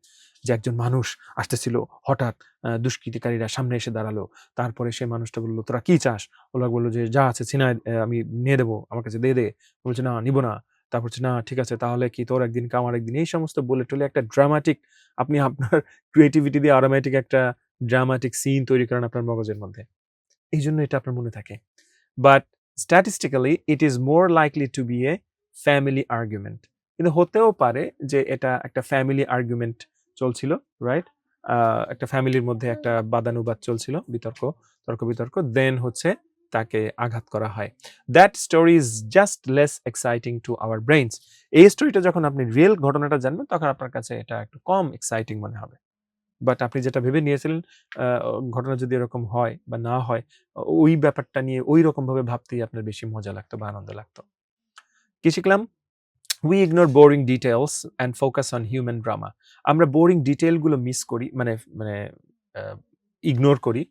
যে একজন মানুষ আসতেছিল, হঠাৎ দুষ্কৃতিকারীরা সামনে এসে দাঁড়ালো, তারপরে সে মানুষটা বললো তোরা কি চাস? ওরা বললো যে যা আছে ছিনায় আমি নিয়ে দেবো, আমার কাছে দিয়ে দে। বলছে না, নিব না। তারপর হচ্ছে না, ঠিক আছে, তাহলে কি তোর একদিন কা আমার একদিন, এই সমস্ত বলে টলে একটা ড্রামাটিক, আপনি আপনার ক্রিয়েটিভিটি দিয়ে অটোমেটিক একটা ড্রামাটিক সিন তৈরি করেন আপনার মগজের মধ্যে, এই জন্য এটা আপনার মনে থাকে। But statistically it is more likely to be a family argument. কিন্তু হতেও পারে যে এটা একটা ফ্যামিলি আর্গুমেন্ট চলছিল, রাইট? একটা ফ্যামিলির মধ্যে একটা বাদানুবাদ চলছিল, তর্ক বিতর্ক, দেন হচ্ছে তাকে আঘাত করা হয়। That story is just less exciting to our brains. এই স্টোরিটা যখন আপনি রিয়েল ঘটনাটা জানবেন, তখন আপনার কাছে এটা একটু কম এক্সাইটিং মনে হবে। বাট আপনি যেটা ভেবে নিয়েছিলেন, ঘটনা যদি এরকম হয় বা না হয়, ওই ব্যাপারটা নিয়ে ওই রকম ভাবে ভাবতেই আপনার বেশি মজা লাগতো বা আনন্দ লাগতো। কি শিখলাম? We ignore boring details and focus on human drama. আমরা বোরিং ডিটেলগুলো মিস করি, মানে মানে ইগনোর করি,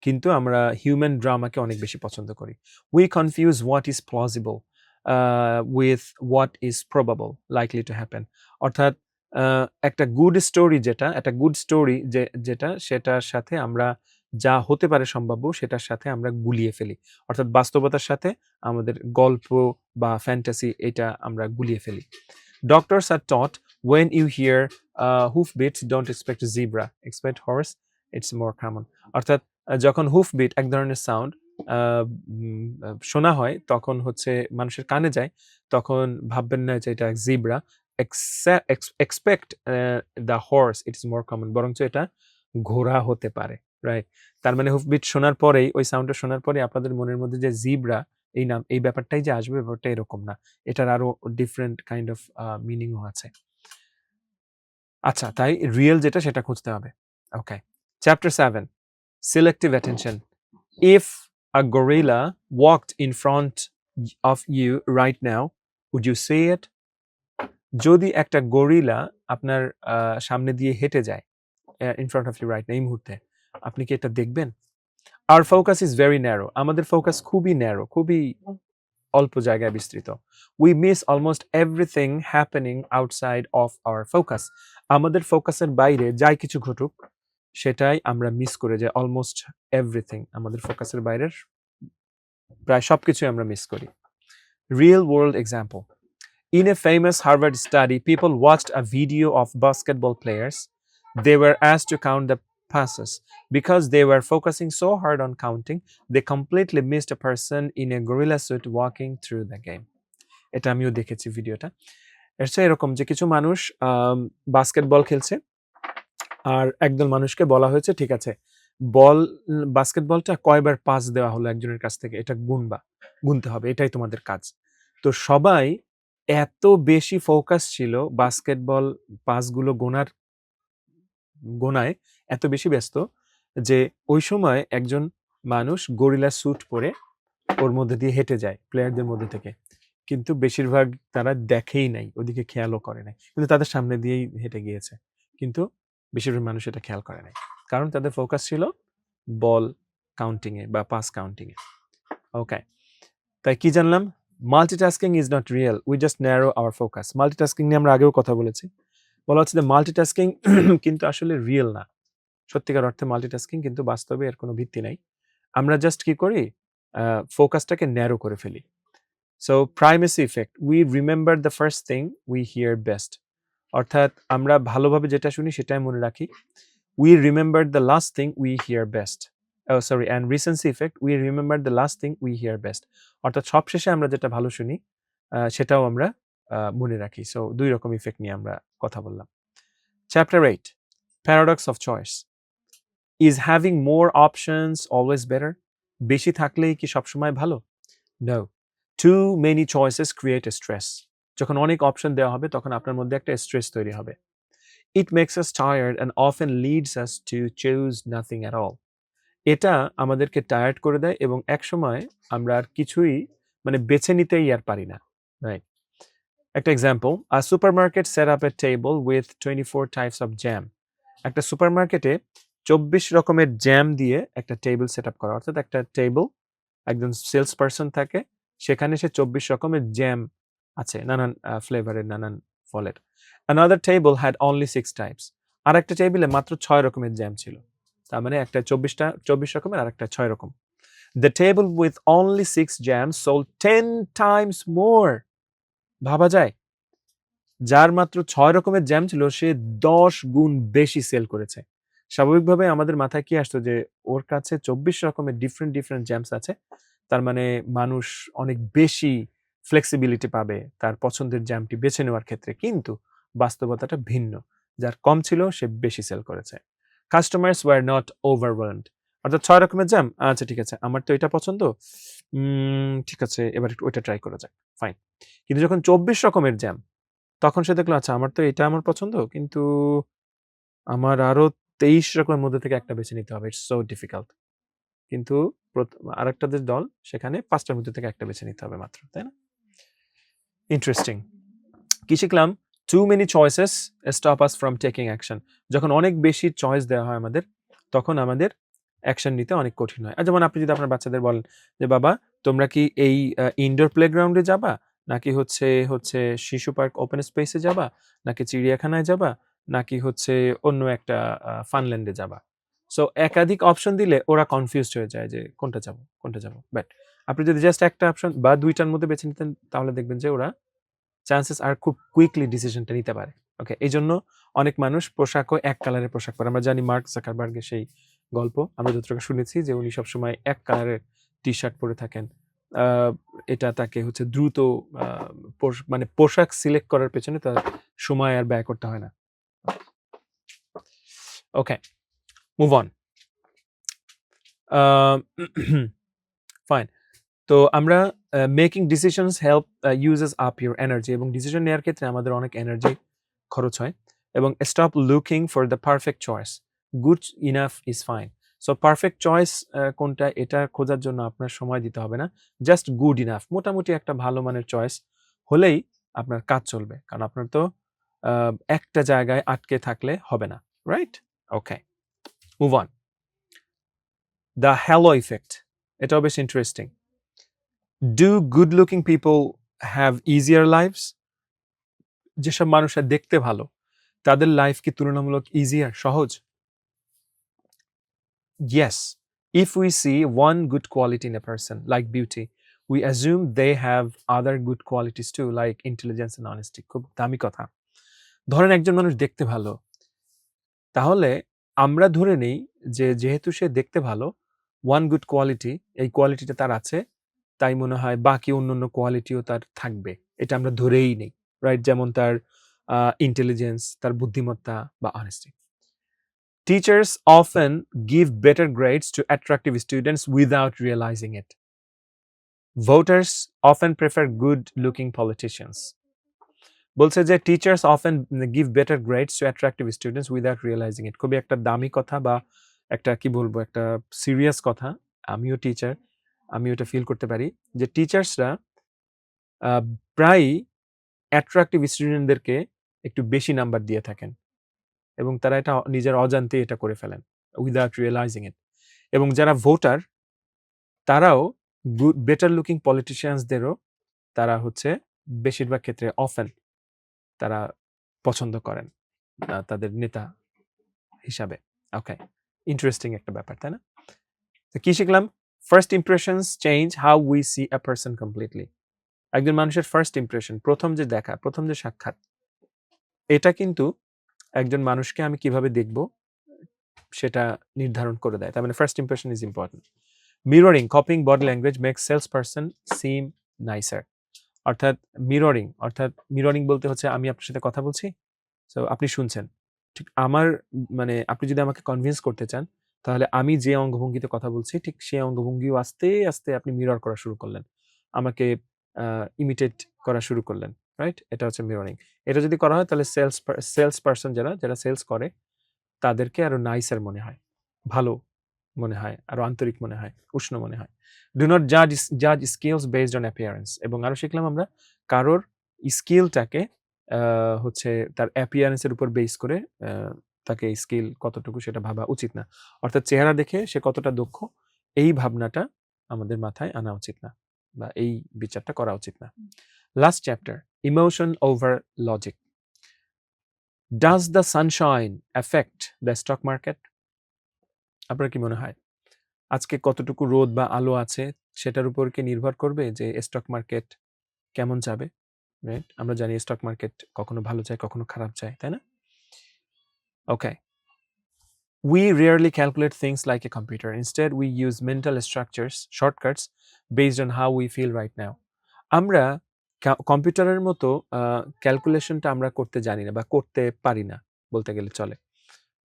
কিন্তু আমরা হিউম্যান ড্রামাকে অনেক বেশি পছন্দ করি। We confuse what is plausible with what is probable likely to happen. অর্থাৎ একটা গুড স্টোরি একটা গুড স্টোরি যেটা সেটার সাথে আমরা যা হতে পারে সম্ভাব্য সেটার সাথে আমরা গুলিয়ে ফেলি। অর্থাৎ বাস্তবতার সাথে আমাদের গল্প বা ফ্যান্টাসি এটা আমরা গুলিয়ে ফেলি। Doctors are taught, when you hear hoofbeats, don't expect a zebra, expect horse, it's more common. অর্থাৎ যখন হুফবিট এক ধরনের সাউন্ড শোনা হয় তখন হচ্ছে মানুষের কানে যায়, তখন ভাববেন না যে এটা zebra. Expect the horse, it is more common, বরঞ্চ এটা ঘোড়া হতে পারে, রাইট? তার মানে হুফবিট শোনার পরেই, ওই সাউন্ডটা শোনার পরে আপনাদের মনের মধ্যে যে জিব্রা এই নাম, এই ব্যাপারটাই যে আসবে, ব্যাপারটা এরকম না, এটার আরো ডিফারেন্ট কাইন্ড অফ মিনিংও আছে। আচ্ছা, তাই রিয়েল যেটা সেটা খুঁজতে হবে। ওকে, chapter 7, selective attention. If a gorilla walked in front of you right now, would you see it? যদি একটা গরিলা আপনার সামনে দিয়ে হেঁটে যায়, in front of you right now, এই মুহূর্তে, আপনি কি এটা দেখবেন? Our focus is very narrow. আমাদের ফোকাস খুবই ন্যারো, খুবই অল্প জায়গায় বিস্তৃত। We miss almost everything happening outside of our focus. আমাদের ফোকাসের বাইরে যাই কিছু ঘটুক সেটাই আমরা মিস করে যাই। অলমোস্ট এভরিথিং, আমাদের ফোকাসের বাইরের প্রায় সবকিছুই আমরা মিস করি। Real world example. In a famous Harvard study, people watched a video of basketball players. They were asked to count the passes. Because they were focusing so hard on counting, they completely missed a person in a gorilla suit walking through the game. এটা আমিও দেখেছি ভিডিওটা। এটা এরকম যে কিছু মানুষ basketball খেলছে, আর একদল মানুষকে বলা হয়েছে, ঠিক আছে, বাস্কেটবলটা কয়বার পাস দেওয়া হলো একজনের কাছ থেকে, এটা গুনতে হবে, এটাই তোমাদের কাজ। তো সবাই এত বেশি ফোকাস ছিল বাস্কেটবল পাসগুলো গোনায় এত বেশি ব্যস্ত যে ওই সময় একজন মানুষ গরিলা স্যুট পরে ওর মধ্যে দিয়ে হেঁটে যায় প্লেয়ারদের মধ্যে থেকে, কিন্তু বেশিরভাগ তারা দেখেই নাই, ওদিকে খেয়ালও করে নাই, কিন্তু তাদের সামনে দিয়েই হেঁটে গিয়েছে, কিন্তু বেশিরভাগ মানুষ এটা খেয়াল করে নাই, কারণ তাদের ফোকাস ছিল বল কাউন্টিং এ বা পাস কাউন্টিং এ। ওকে, তাই কি জানলাম? Multitasking is not real, we just narrow our focus. Multitasking নিয়ে আমরা আগেও কথা বলেছি, বলা হচ্ছে যে মাল্টিটাস্কিং কিন্তু আসলে রিয়েল না, সত্যিকার অর্থে মাল্টিটাস্কিং কিন্তু বাস্তবে এর কোনো ভিত্তি নাই। আমরা জাস্ট কি করি, ফোকাসটাকে ন্যারো করে ফেলি। So primacy effect, we remember the first thing we hear best, অর্থাৎ আমরা ভালোভাবে যেটা শুনি সেটাই মনে রাখি। We remember the last thing we hear best, and recency effect, we remember the last thing we hear best, অর্থাৎ সবশেষে আমরা যেটা ভালো শুনি সেটাও আমরা মনে রাখি। সো দুই রকম ইফেক্ট নিয়ে আমরা কথা বললাম। Chapter 8, paradox of choice. Is having more options always better? বেশি থাকলেই কি সবসময় ভালো? No, too many choices create a stress. যখন অনেক অপশন দেওয়া হবে তখন আপনার মধ্যে একটা স্ট্রেস তৈরি হবে। It makes us tired and often leads us to choose nothing at all. এটা আমাদেরকে টায়ার্ড করে দেয় এবং একসময় আমরা আর কিছুই মানে বেছে নিতেই আর পারি না, রাইট? একটা example, a supermarket set up a table with 24 types of jam. একটা সুপারমার্কেটে 24 রকমের জ্যাম দিয়ে একটা টেবিল সেট আপ করা, অর্থাৎ একটা টেবিল, একজন সেলস পারসন থাকে, সেখানে সে 24 রকমের জ্যাম আছে, নানান ফ্লেভারের, নানান ফলের। Another table had only 6 types. আর একটা টেবিলে মাত্র 6 রকমের জ্যাম ছিল। তার মানে একটা 24 রকমের আর একটা 6 রকম। The table with only 6 jams sold 10 times more. ভাবা যায়, যার মাত্র 6 রকমের জ্যাম ছিল সে 10 গুণ বেশি সেল করেছে। স্বাভাবিকভাবে আমাদের মাথায় কি আসতো যে ওর কাছে 24 রকমের ডিফারেন্ট জ্যামস আছে, তার মানে মানুষ অনেক বেশি ফ্লেক্সিবিলিটি পাবে তার পছন্দের জ্যামটি বেছে নেওয়ার ক্ষেত্রে, কিন্তু বাস্তবতাটা ভিন্ন, যার কম ছিল সে বেশি সেল করেছে। কাস্টমার্স ওয়ার নট ওভারওয়েলমড, অর্থাৎ 6 রকমের জ্যাম, আচ্ছা ঠিক আছে, আমার তো এটা পছন্দ, ঠিক আছে এবার একটু ওইটা ট্রাই করা যাক, ফাইন। কিন্তু যখন 24 রকমের জ্যাম, তখন সে দেখলো আচ্ছা আমার তো এটা আমার পছন্দ, কিন্তু আমার আরো 23 রকমের মধ্যে থেকে একটা বেছে নিতে হবে, ইটস সো ডিফিকাল্ট। কিন্তু আরেকটা যে দল, সেখানে 5টার মধ্যে থেকে একটা বেছে নিতে হবে মাত্র, তাই না? ইন্টারেস্টিং। কি শিখলাম? Too many choices stop us from taking action. যখন অনেক বেশি চয়েস দেওয়া হয় আমাদের, তখন আমাদের অ্যাকশন নিতে অনেক কঠিন হয়। যেমন আপনি যদি আপনার বাচ্চাদের বলেন যে, "বাবা তোমরা কি এই ইনডোর প্লেগ্রাউন্ডে যাবা? নাকি হচ্ছে শিশু পার্ক ওপেন স্পেসে যাবা? নাকি চিড়িয়াখানায় যাবা? নাকি হচ্ছে অন্য একটা ফানল্যান্ডে যাবা?" সো একাধিক অপশন দিলে ওরা কনফিউজড হয়ে যায় যে কোনটা যাবো, কোনটা যাবো? বাট আপনি যদি জাস্ট একটা অপশন বা ২ টার মধ্যে বেছে নিতেন তাহলে দেখবেন যে ওরা চান্সেস আর খুব কুইকলি ডিসিশনটা নিতে পারে। ওকে? এইজন্য অনেক মানুষ পোশাকও এক কালারের পোশাক পরে। আমরা জানি মার্ক জাকারবার্গের সেই গল্প। আমরা যতটুকু শুনেছি যে উনি সবসময় এক কালারের টি-শার্ট পরে থাকেন। আ এটা তাকে হচ্ছে দ্রুত আ মানে পোশাক সিলেক্ট করার পেছনে তার সময় আর ব্যয় করতে হয় না। ওকে, মুভ অন। A fine. তো আমরা making decisions help uses up your energy এবং ডিসিশন নেওয়ার ক্ষেত্রে আমাদের অনেক এনার্জি খরচ হয় এবং stop looking for the perfect choice. Good enough is fine. So perfect choice কোনটা এটা খোঁজার জন্য আপনার সময় দিতে হবে না। Just good enough. মোটামুটি একটা ভালো মানের চয়েস হলেই আপনার কাজ চলবে। কারণ আপনার তো একটা জায়গায় আটকে থাকলে হবে না। Right? Okay, move on. The hello effect. এটাও বেশ interesting. Do good looking people have easier lives? যেসব মানুষরা দেখতে ভালো তাদের লাইফ কি তুলনামূলক ইজিয়ার, সহজ? Yes. If we see one good quality in a person, like beauty, we assume they have other good qualities too, like intelligence and honesty. খুব দামি কথা। ধরেন একজন মানুষ দেখতে ভালো, তাহলে আমরা ধরে নেই যে যেহেতু সে দেখতে ভালো, one good quality, এই কোয়ালিটিটা তার আছে, তাই মনে হয় বাকি অন্যান্য কোয়ালিটিও তার থাকবে। এটা আমরা ধরেই নেই। রাইট? যেমন তার ইন্টেলিজেন্স, তার বুদ্ধিমত্তা বা honesty. Teachers often give better grades to attractive students without realizing it. Voters often prefer good-looking politicians. বলছে যে teachers often give better grades to attractive students without realising it. খুবই একটা দামি কথা বা একটা কি বলবো একটা সিরিয়াস কথা। আমিও টিচার, আমি ওটা ফিল করতে পারি যে টিচার্সরা প্রায়ই অ্যাট্রাক্টিভ স্টুডেন্টদেরকে একটু বেশি নাম্বার দিয়ে থাকেন এবং তারা এটা নিজের অজান্তে এটা করে ফেলেন উইদাউট রিয়েলাইজিং ইট। এবং যারা ভোটার তারাও বেটার লুকিং পলিটিশিয়ানসদেরও তারা হচ্ছে বেশিরভাগ ক্ষেত্রে অফেন তারা পছন্দ করেন তাদের নেতা হিসাবে। ওকে, ইন্টারেস্টিং একটা ব্যাপার, তাই না? তো কি শিখলাম? First impressions change how we see a person completely. একজন মানুষের ফার্স্ট ইমপ্রেশন, প্রথম যে দেখা, প্রথম যে সাক্ষাৎ, এটা কিন্তু একজন মানুষকে আমি কিভাবে দেখব সেটা নির্ধারণ করে দেয়। তার মানে first impression is important. Mirroring, copying body language makes sales person seem nicer. অর্থাৎ মিররিং বলতে হচ্ছে আমি আপনার সাথে কথা বলছি, সো আপনি শুনছেন। ঠিক আমার মানে আপনি যদি আমাকে কনভিন্স করতে চান, তাহলে আমি যে অঙ্গভঙ্গিতে কথা বলছি ঠিক সেই অঙ্গভঙ্গিও আস্তে, আস্তে আপনি মিরর করা শুরু করলেন। আমাকে ইমিটেট করা শুরু করলেন। রাইট? এটা হচ্ছে মিররিং। এটা যদি করা হয় তাহলে সেলস পারসন যারা সেলস করে তাদেরকে আরো নাইসার মনে হয়। ভালো মনে হয়, আরো আন্তরিক মনে হয়, উষ্ণ মনে হয়। ডু নট জাজ স্কিলস বেসড অন অ্যাপিয়ারেন্স। এবং আরো শিখলাম আমরা কারোর স্কিলটাকে হচ্ছে তার অ্যাপিয়ারেন্স এর উপর বেস করে তাকে স্কিল কতটুকু সেটা ভাবা উচিত না। অর্থাৎ চেহারা দেখে সে কতটা দক্ষ এই ভাবনাটা আমাদের মাথায় আনা উচিত না বা এই বিচারটা করা উচিত না। Last chapter, emotion over logic. Does the Sunshine effect the stock market? আপনার কি মনে হয় আজকে কতটুকু রোদ বা আলো আছে সেটার উপর কি নির্ভর করবে যে স্টক মার্কেট কেমন যাবে? রাইট? আমরা জানি স্টক মার্কেট কখনো ভালো যায়, কখনো খারাপ যায়, তাই না? ওকে। We rarely calculate things like a computer. Instead, we use mental structures, shortcuts based on how we feel right now. আমরা কম্পিউটারের মতো ক্যালকুলেশনটা আমরা করতে জানি না বা করতে পারি না বলতে গেলে চলে।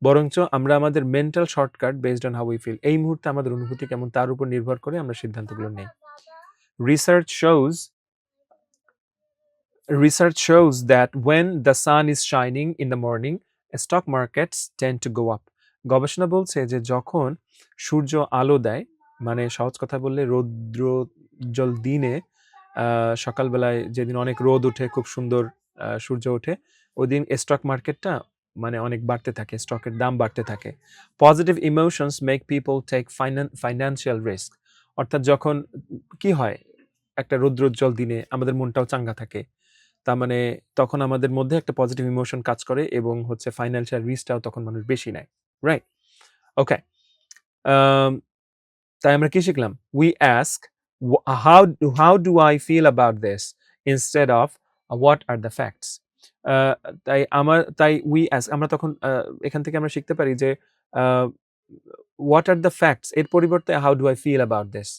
বরঞ্চ আমরা আমাদের mental shortcut based on how we feel, এই মুহূর্তে আমাদের অনুভূতি কেমন তার উপর নির্ভর করে আমরা সিদ্ধান্তগুলো নেই। Research shows that when the sun is shining in the morning, stock markets tend to go up. গবেষণা বলছে যে যখন সূর্য আলো দেয়, মানে সহজ কথা বললে রৌদ্রোজ্জ্বল দিনে সকালবেলায় যেদিন অনেক রোদ উঠে খুব সুন্দর সূর্য ওঠে ওইদিন স্টক মার্কেটটা মানে অনেক বাড়তে থাকে, স্টকের দাম বাড়তে থাকে। Positive emotions make people take financial risk. অর্থাৎ যখন কি হয়, একটা রৌদ্রোজ্জ্বল দিনে আমাদের মনটাও চাঙ্গা থাকে। তার মানে তখন আমাদের মধ্যে একটা পজিটিভ ইমোশন কাজ করে এবং হচ্ছে ফাইন্যান্সিয়াল রিস্কটাও তখন মানুষ বেশি নেয়। রাইট? ওকে। তাই আমরা কি শিখলাম? We ask how do I feel about this instead of what are the facts? তাই we ask আমরা তখন এখান থেকে আমরা শিখতে পারি যে আহ, what are the facts এর পরিবর্তে how do I feel about this?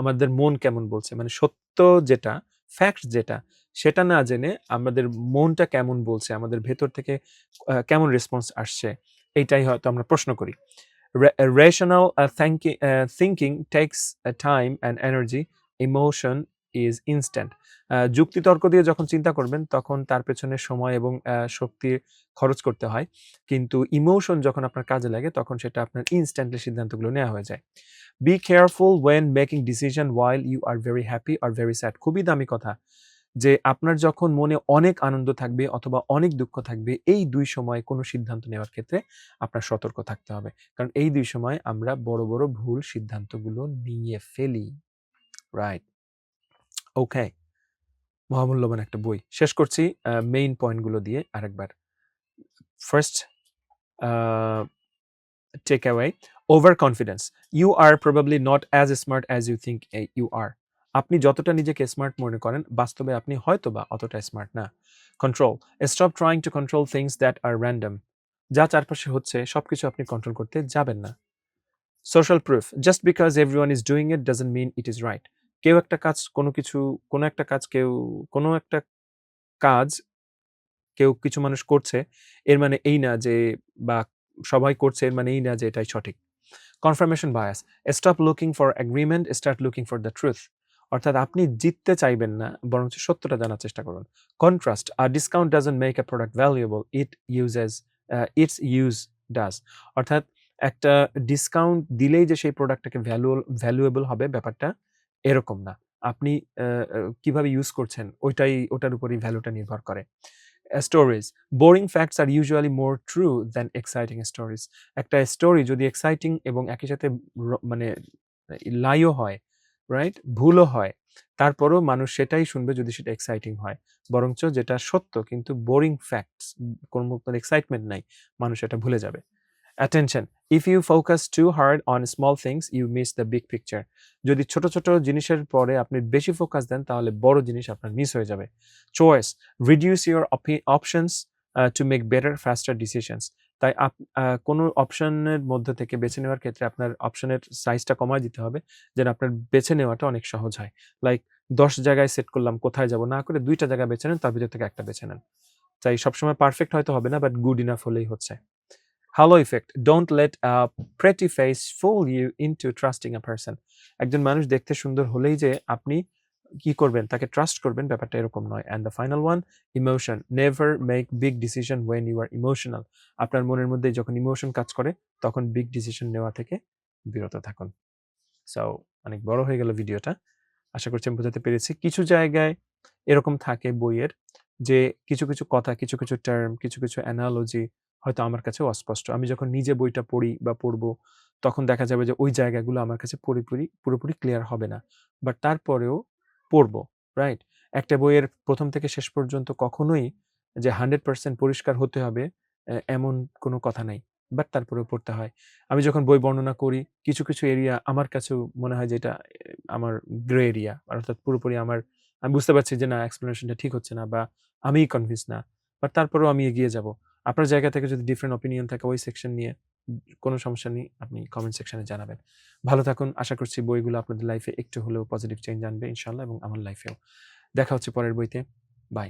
আমাদের মন কেমন বলছে, মানে সত্য যেটা, ফ্যাক্ট যেটা, সেটা না জেনে আমাদের মনটা কেমন বলছে, আমাদের ভেতর থেকে কেমন রেসপন্স আসছে, এইটাই হয়তো আমরা প্রশ্ন করি। Rational thinking takes time and energy. Emotion is instant. যুক্তিতর্ক দিয়ে যখন চিন্তা করবেন তখন তার পেছনে সময় এবং শক্তি খরচ করতে হয়, কিন্তু ইমোশন যখন আপনার কাজে লাগে তখন সেটা আপনার ইনস্ট্যান্টলি সিদ্ধান্তগুলো নেওয়া হয়ে যায়। Be careful when making decision while you are very happy or very sad. খুবই দামি কথা যে আপনার যখন মনে অনেক আনন্দ থাকবে অথবা অনেক দুঃখ থাকবে, এই দুই সময় কোনো সিদ্ধান্ত নেওয়ার ক্ষেত্রে আপনার সতর্ক থাকতে হবে, কারণ এই দুই সময় আমরা বড় বড় ভুল সিদ্ধান্তগুলো নিয়ে ফেলি। রাইট? ওকে, মহামূল্যবান একটা বই। শেষ করছি মেইন পয়েন্টগুলো দিয়ে আরেকবার। First takeaway: overconfidence. You are probably not as smart as you think you are. আপনি যতটা নিজেকে স্মার্ট মনে করেন বাস্তবে আপনি হয়তোবা অতটা স্মার্ট না। Control: stop trying to control things that are random. যা চারপাশে হচ্ছে সবকিছু আপনি কন্ট্রোল করতে যাবেন না। Social proof: just because everyone is doing it doesn't mean it is right. কেউ একটা কাজ, কোনো একটা কাজ কেউ কিছু মানুষ করছে, এর মানে এই না যে, বা সবাই করছে এর মানে এই না যে এটাই সঠিক। Confirmation bias: stop looking for agreement, start looking for the truth. অর্থাৎ আপনি জিততে চাইবেন না, বরং সত্যটা জানার চেষ্টা করুন। Contrast: a discount doesn't make a product valuable, it's use does. অর্থাৎ একটা ডিসকাউন্ট দিলেই যে সেই প্রোডাক্টটাকে ভ্যালুয়েবল হবে, ব্যাপারটা এরকম না। আপনি কিভাবে ইউজ করছেন ওটার উপরই ভ্যালুটা নির্ভর করে। স্টোরিজ: বোরিং ফ্যাক্টস আর ইউজুয়ালি মোর ট্রু দ্যান এক্সাইটিং স্টোরিজ। একটা স্টোরি যদি এক্সাইটিং এবং একই সাথে মানে লাইও হয়, রাইট, ভুলও হয়, তারপরও মানুষ সেটাই শুনবে যদি সেটা এক্সাইটিং হয়। বরঞ্চ যেটা সত্য কিন্তু বোরিং ফ্যাক্টস, কোনো এক্সাইটমেন্ট নাই, মানুষ এটা ভুলে যাবে। Attention: if you focus too hard on small things, you miss the big picture. যদি ছোট ছোট জিনিসের পরে আপনি বেশি ফোকাস দেন তাহলে বড় জিনিস আপনার মিস হয়ে যাবে। Choice: reduce your options to make better, faster decisions. তাই কোনো অপশনের মধ্যে থেকে বেছে নেওয়ার ক্ষেত্রে আপনার অপশনের সাইজটা কমায় দিতে হবে, যেন আপনার বেছে নেওয়াটা অনেক সহজ হয়। লাইক 10 জায়গায় সেট করলাম কোথায় যাব, না করে 2টা জায়গা বেছে নেন, তার ভিতর থেকে একটা বেছে নেন। তাই সবসময় পারফেক্ট হয়তো হবে না, বাট গুড ইনাফ হলেই হচ্ছে। Halo effect: don't let a pretty face fool you into trusting a person. একজন মানুষ দেখতে সুন্দর হলেই যে আপনি কি করবেন, তাকে ট্রাস্ট করবেন, ব্যাপারটা এরকম নয়। And the final one, emotion: never make big decision when you are emotional. আপনার মনের মধ্যে যখন ইমোশন কাজ করে তখন বিগ ডিসিশন নেওয়া থেকে বিরত থাকুন। সো অনেক বড় হয়ে গেল ভিডিওটা, আশা করছি আমি বোঝাতে পেরেছি। কিছু জায়গায় এরকম থাকে বইয়ের যে কিছু কিছু কথা, কিছু কিছু টার্ম, কিছু কিছু অ্যানালজি হয়তো আমার কাছে অস্পষ্ট। আমি যখন নিজে বইটা পড়ি বা পড়বো তখন দেখা যাবে যে ওই জায়গাগুলো আমার কাছে পুরোপুরি ক্লিয়ার হবে না, বাট তারপরেও পড়বো। রাইট? একটা বইয়ের প্রথম থেকে শেষ পর্যন্ত কখনোই যে 100% পরিষ্কার হতে হবে এমন কোনো কথা নাই, বাট তারপরেও পড়তে হয়। আমি যখন বই বর্ণনা করি কিছু কিছু এরিয়া আমার কাছেও মনে হয় যে এটা আমার গ্রে এরিয়া, অর্থাৎ পুরোপুরি আমি বুঝতে পারছি যে না, এক্সপ্লেনেশনটা ঠিক হচ্ছে না বা আমিই কনভিন্স না, বাট তারপরেও আমি এগিয়ে যাব। আপনার জায়গা থেকে যদি ডিফারেন্ট অপিনিয়ন থাকে ওই সেকশন নিয়ে, কোনো সমস্যা নেই, আপনি কমেন্ট সেকশনে জানাবেন। ভালো থাকুন। আশা করছি বইগুলো আপনাদের লাইফে একটু হলেও পজিটিভ চেঞ্জ আনবে ইনশাআল্লাহ, এবং আমার লাইফেও। দেখা হচ্ছে পরের বইতে। বাই।